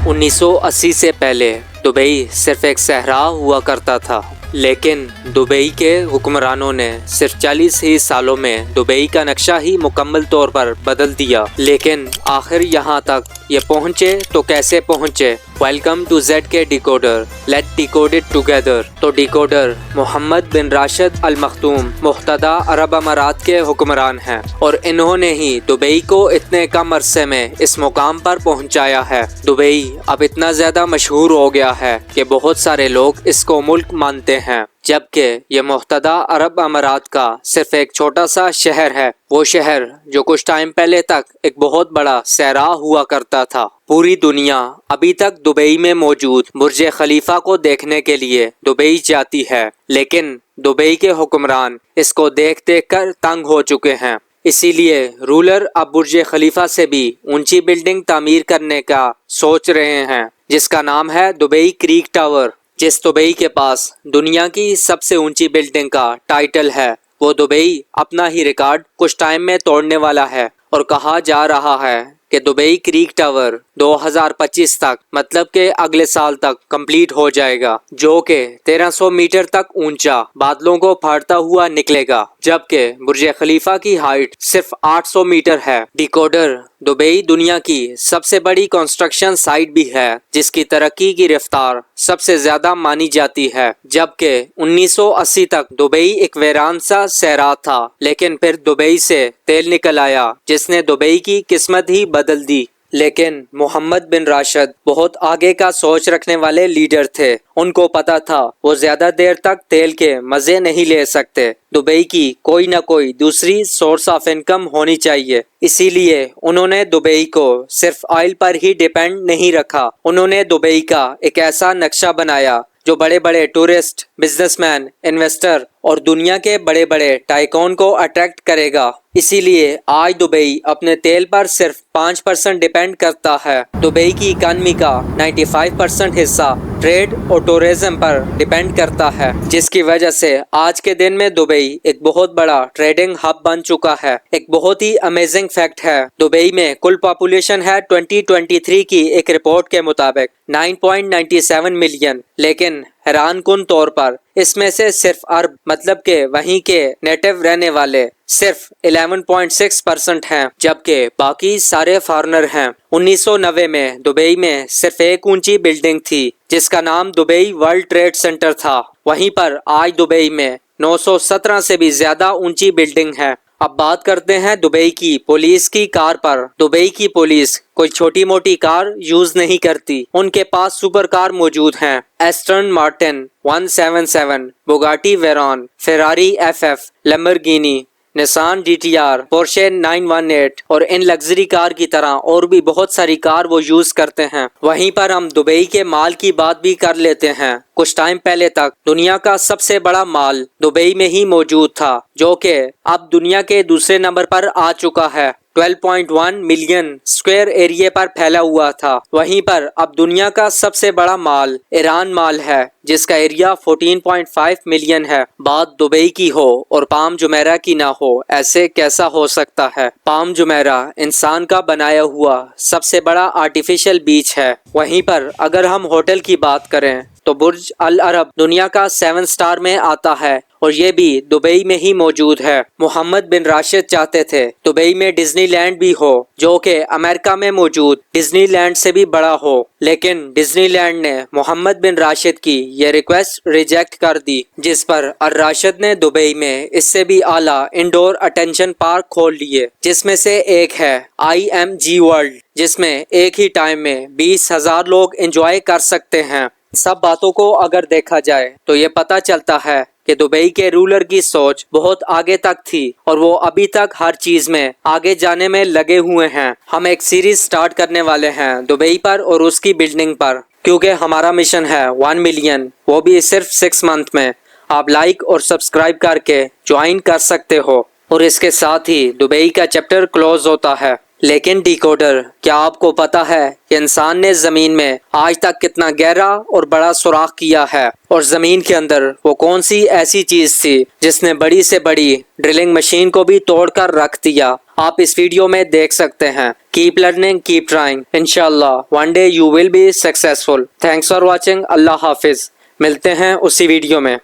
1980 سے پہلے دبئی صرف ایک صحرا ہوا کرتا تھا، لیکن دبئی کے حکمرانوں نے صرف 40 ہی سالوں میں دبئی کا نقشہ ہی مکمل طور پر بدل دیا۔ لیکن آخر یہاں تک یہ پہنچے تو کیسے پہنچے؟ Welcome to Z K decoder, let decode it together. تو decoder Mohammed bin Rashid Al Maktoum متحدہ عرب امارات کے حکمران ہیں، اور انہوں نے ہی دبئی کو اتنے کم عرصے میں اس مقام پر پہنچایا ہے۔ دبئی اب اتنا زیادہ مشہور ہو گیا ہے کہ بہت سارے لوگ اس کو ملک مانتے ہیں، جبکہ یہ متحدہ عرب امارات کا صرف ایک چھوٹا سا شہر ہے، وہ شہر جو کچھ ٹائم پہلے تک ایک بہت بڑا صحرا ہوا کرتا تھا۔ پوری دنیا ابھی تک دبئی میں موجود برج خلیفہ کو دیکھنے کے لیے دبئی جاتی ہے، لیکن دبئی کے حکمران اس کو دیکھ دیکھ کر تنگ ہو چکے ہیں۔ اسی لیے رولر اب برج خلیفہ سے بھی اونچی بلڈنگ تعمیر کرنے کا سوچ رہے ہیں، جس کا نام ہے دبئی کریک ٹاور۔ جس دبئی کے پاس دنیا کی سب سے اونچی بلڈنگ کا ٹائٹل ہے، وہ دبئی اپنا ہی ریکارڈ کچھ ٹائم میں توڑنے والا ہے، اور کہا جا رہا ہے کہ دبئی کریک ٹاور 2025 تک، مطلب کہ اگلے سال تک کمپلیٹ ہو جائے گا، جو کہ 1300 میٹر تک اونچا بادلوں کو پھاڑتا ہوا نکلے گا، جبکہ برج خلیفہ کی ہائٹ صرف 800 میٹر ہے۔ ڈیکوڈر، دبئی دنیا کی سب سے بڑی کنسٹرکشن سائٹ بھی ہے، جس کی ترقی کی رفتار سب سے زیادہ مانی جاتی ہے، جبکہ 1980 تک دبئی ایک ویران سا صحرا تھا، لیکن پھر دبئی سے تیل نکل آیا، جس نے دبئی کی قسمت ہی بدل دی۔ لیکن محمد بن راشد بہت آگے کا سوچ رکھنے والے لیڈر تھے، ان کو پتا تھا وہ زیادہ دیر تک تیل کے مزے نہیں لے سکتے، دبئی کی کوئی نہ کوئی دوسری سورس آف انکم ہونی چاہیے۔ اسی لیے انہوں نے دبئی کو صرف آئل پر ہی ڈیپینڈ نہیں رکھا، انہوں نے دبئی کا ایک ایسا نقشہ بنایا جو بڑے بڑے ٹورسٹ، بزنس مین، انویسٹر اور دنیا کے بڑے بڑے ٹائکون کو اٹریکٹ کرے گا۔ اسی لیے آج دبئی اپنے تیل پر صرف 5% ڈیپینڈ کرتا ہے۔ دبئی کی اکانومی کا 95% حصہ ٹریڈ اور ٹورزم پر ڈیپینڈ کرتا ہے، جس کی وجہ سے آج کے دن میں دبئی ایک بہت بڑا ٹریڈنگ ہب بن چکا ہے۔ ایک بہت ہی امیزنگ فیکٹ ہے، دبئی میں کل پاپولیشن ہے 2023 کی ایک رپورٹ کے مطابق 9.97 ملین، لیکن حیران کن طور پر اس میں سے صرف عرب، مطلب کہ وہیں کے نیٹو رہنے والے صرف 11.6% ہیں، جبکہ باقی سارے فارنر ہیں۔ 1990 میں دبئی میں صرف ایک اونچی بلڈنگ تھی، جس کا نام دبئی ورلڈ ٹریڈ سینٹر تھا، وہیں پر آج دبئی میں 917 سے بھی زیادہ اونچی بلڈنگ ہے۔ اب بات کرتے ہیں دبئی کی پولیس کی کار پر۔ دبئی کی پولیس کوئی چھوٹی موٹی کار یوز نہیں کرتی، ان کے پاس سپر کار موجود ہیں، ایسٹن مارٹن 177، بوگاٹی ویرون، فراری FF، لیمبورگینی، نسان GTR، پورشے 918 اور ان لگژری کار کی طرح اور بھی بہت ساری کار وہ یوز کرتے ہیں۔ وہیں پر ہم دبئی کے مال کی بات بھی کر لیتے ہیں۔ کچھ ٹائم پہلے تک دنیا کا سب سے بڑا مال دبئی میں ہی موجود تھا، جو کہ اب دنیا کے دوسرے نمبر پر آ چکا ہے، 12.1 ملین اسکوائر ایریے پر پھیلا ہوا تھا۔ وہیں پر اب دنیا کا سب سے بڑا مال ایران مال ہے، جس کا ایریا 14.5 ملین ہے۔ بات دبئی کی ہو اور پام جمیرہ کی نہ ہو، ایسے کیسا ہو سکتا ہے؟ پام جمیرہ انسان کا بنایا ہوا سب سے بڑا آرٹیفیشل بیچ ہے۔ وہیں پر اگر ہم ہوٹل کی بات کریں تو برج العرب دنیا کا 7 سٹار میں آتا ہے، اور یہ بھی دبئی میں ہی موجود ہے۔ محمد بن راشد چاہتے تھے دبئی میں ڈزنی لینڈ بھی ہو، جو کہ امریکہ میں موجود ڈزنی لینڈ سے بھی بڑا ہو، لیکن ڈزنی لینڈ نے محمد بن راشد کی یہ ریکویسٹ ریجیکٹ کر دی، جس پر الراشد نے دبئی میں اس سے بھی اعلیٰ انڈور اٹینشن پارک کھول لیے، جس میں سے ایک ہے IMG ورلڈ، جس میں ایک ہی ٹائم میں 20,000 لوگ انجوائے کر سکتے ہیں۔ سب باتوں کو اگر دیکھا جائے تو یہ پتہ چلتا ہے کہ دبئی کے رولر کی سوچ بہت آگے تک تھی، اور وہ ابھی تک ہر چیز میں آگے جانے میں لگے ہوئے ہیں۔ ہم ایک سیریز سٹارٹ کرنے والے ہیں دبئی پر اور اس کی بلڈنگ پر، کیونکہ ہمارا مشن ہے 1 ملین، وہ بھی صرف 6 منتھ میں۔ آپ لائک اور سبسکرائب کر کے جوائن کر سکتے ہو، اور اس کے ساتھ ہی دبئی کا چیپٹر کلوز ہوتا ہے۔ لیکن ڈیکوڈر، کیا آپ کو پتا ہے کہ انسان نے زمین میں آج تک کتنا گہرا اور بڑا سوراخ کیا ہے، اور زمین کے اندر وہ کون سی ایسی چیز تھی جس نے بڑی سے بڑی ڈرلنگ مشین کو بھی توڑ کر رکھ دیا؟ آپ اس ویڈیو میں دیکھ سکتے ہیں Keep learning, keep trying. Inshallah, one day you will be successful. Thanks for watching. اللہ حافظ. ملتے ہیں اسی ویڈیو میں.